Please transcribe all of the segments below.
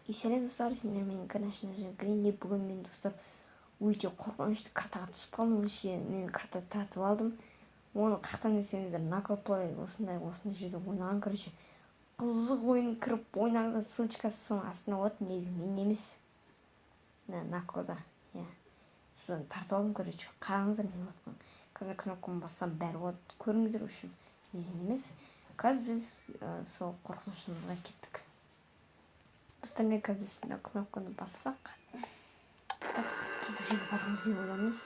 Сәлем достар, сендер менің каналымда Гринли. Бүгін мен достар өте қорқынышты картаға түсіп қалдым. Мен карта татып алдым. Оны қақтан десеңіздер, Накоплей осындай жерде ойнаған. Короче, қызық ойын кіріп ойнаңыздар, ссылочкасы соның астына болады. Негізі мен емес, Накода. Соны тартып алдым. Короче, қараңыздар, мен отқан. Қазір кнопканы бассам бәрі болады. Көріңіздер үшін мен емес. Қазір біз сол қорқынышымызға кеттік. Достар, мен қазір кнопканы бассақ, бұл жерге барғымыз деп ойламыз.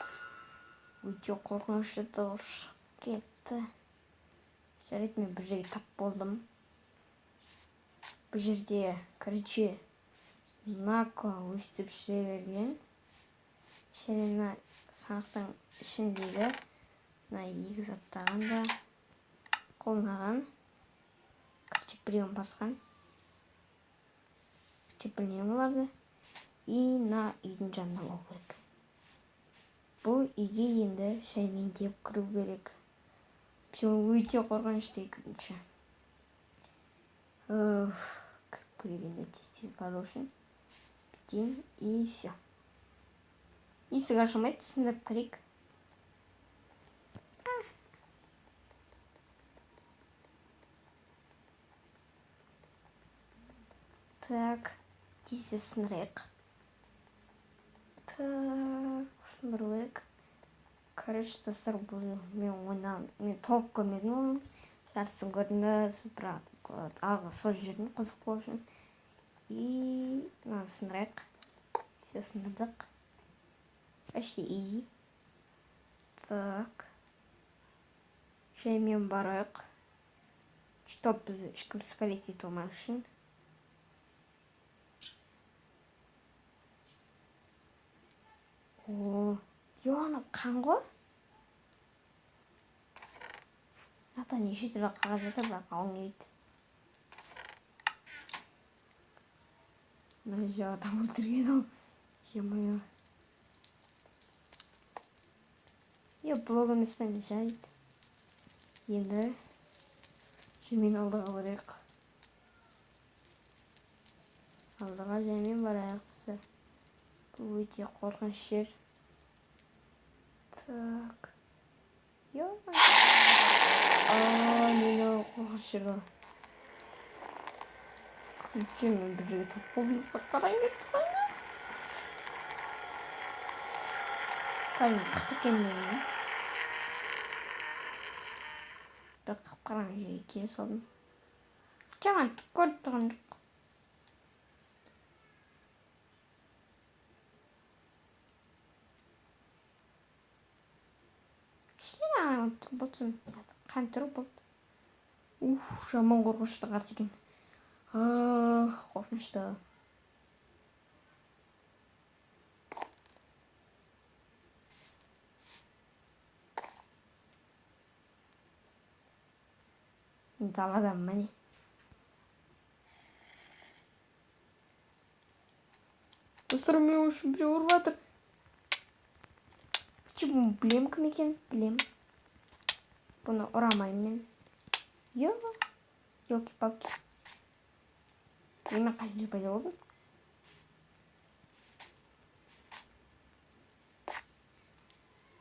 Өте қорқынышты дауыс кетті. Жарайды, мен бір жерге тап болдым. Бұл жерде, короче, Нако өстіп жүре берген. Және санақтың ішіндегі екі заттаған да қолынаған. Короче, біреуін басқан. Білмеймін оларды. Үйдің жанында болу керек. Бұл үйге енді шаймен деп кіру керек. Өте қорқынышты екінші. Кіріп көрегенде тез бару үшін. Бітейін, и все. Есік ашылмайды, сындырып кірейік. Так. Тез сындырайық. Сындыру керек. Короче, достар, мен толық көрмедім оның. Жартысын көрдім да, бірақ алға сол жерден қызық болу үшін. И сындырайық. Все сындырдық. Почти изи. Так. Жаймен барайық. Чтоб бізді ешкім спалить ете алмау үшін. Ана қан ғой? Ата неше түрлі қағаз жатыр, бірақ алғым келмейді. Мына жерде адам өлтірген ол. Е-мое. Блог емес пе, жарайды. Енді жаймен алдыға барайық. Алдыға жаймен барайық біздер. Бұл өте қорқыныш жер. Так. Мені қорқыныш жер ғой. Короче, мен бір жерге тап болдым, қарай кетті. Кәдімгі қат екен мен. Бір қап-қараң жерге келе салдым. Жаман түк көріп тұрған жоқ. Болсын, қантыры болды. Жаман қорқынышты қарт екен. Қорқынышты. Даладан міне. Достар, мен үшін біреу ұрып жатыр. Білем кім екен? Білем. Бұны ұрамаймын мен. Елки-палки. Немен қашын пайда болдым?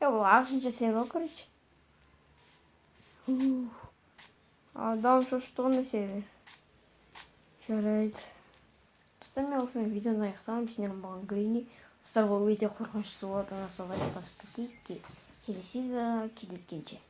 Ол ағылшынша сервер, короче. Адам шошытығында сервер. Жарайды. Достар, мен осымен видеоны аяқтағанмын. Сендердің болған Гринли. Достар, ол өте қорқынышты болады. Оны солай басып кетейік. Келесі кездескенше.